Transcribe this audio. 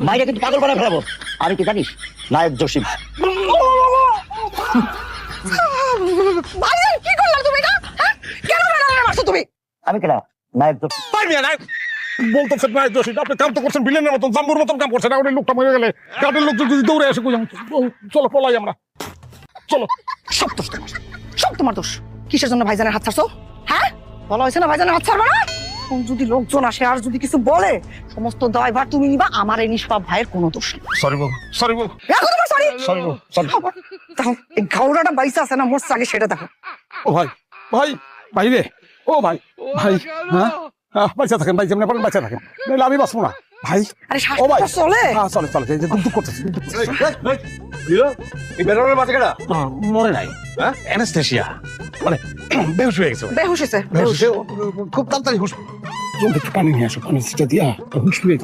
মাইরা কিন্তু পাগল বানায় ফেলাবো। আমি কি জানিস নায়ক জসিম। কি করলা তুমি এটা? কেন মারছো তুমি? আমি কেনা নায়ক জসিম। পারবি না বলতেছেন না দোষী আপনি কাম তো করছেন বিলেনের মতন জাম্বুর মতন কাম করছেন ওই লোকটা মরে গেলে কাটের লোক যদি দৌড়ে আসে কই চলো পলাই আমরা চলো। সব দোষ তোমার, সব তোমার দোষ। কিসের জন্য ভাইজানের হাত ছাড়ছো? হ্যাঁ, বলা হয়েছে না ভাইজানের হাত ছাড়বা না? যদি লোকজন আসে আর যদি কিছু বলে, সমস্ত দায়ভার তুমি নিবা। আমার এই নিষ্পাপ ভাইয়ের কোনো দোষ নেই। সরি বউ, সরি বউ, দেখো তোমার সরি। সরি বউ, সরি। দেখো এই গাউরাটা বাইসা আছে না, মরছে আগে সেটা দেখো। ও ভাই, ভাই, ভাই রে, ও ভাই, ভাই, হ্যাঁ, বাঁচা থাকেন ভাই, যেমন পারেন বাঁচা থাকেন, নাহলে আমি বাঁচবো না ভাই। আরে ও ভাই, শ্বাস চলে। হ্যাঁ চলে চলে, এই যে দুঃখ করতেছে। মরে নাই, হ্যাঁ, অ্যানেস্থেসিয়া, মানে বেহুশ হয়ে গেছে। বেহুশ হয়েছে। খুব তাড়াতাড়ি হুশ। পানি নিয়ে আসো, পানি দিয়া হুশ পেয়ে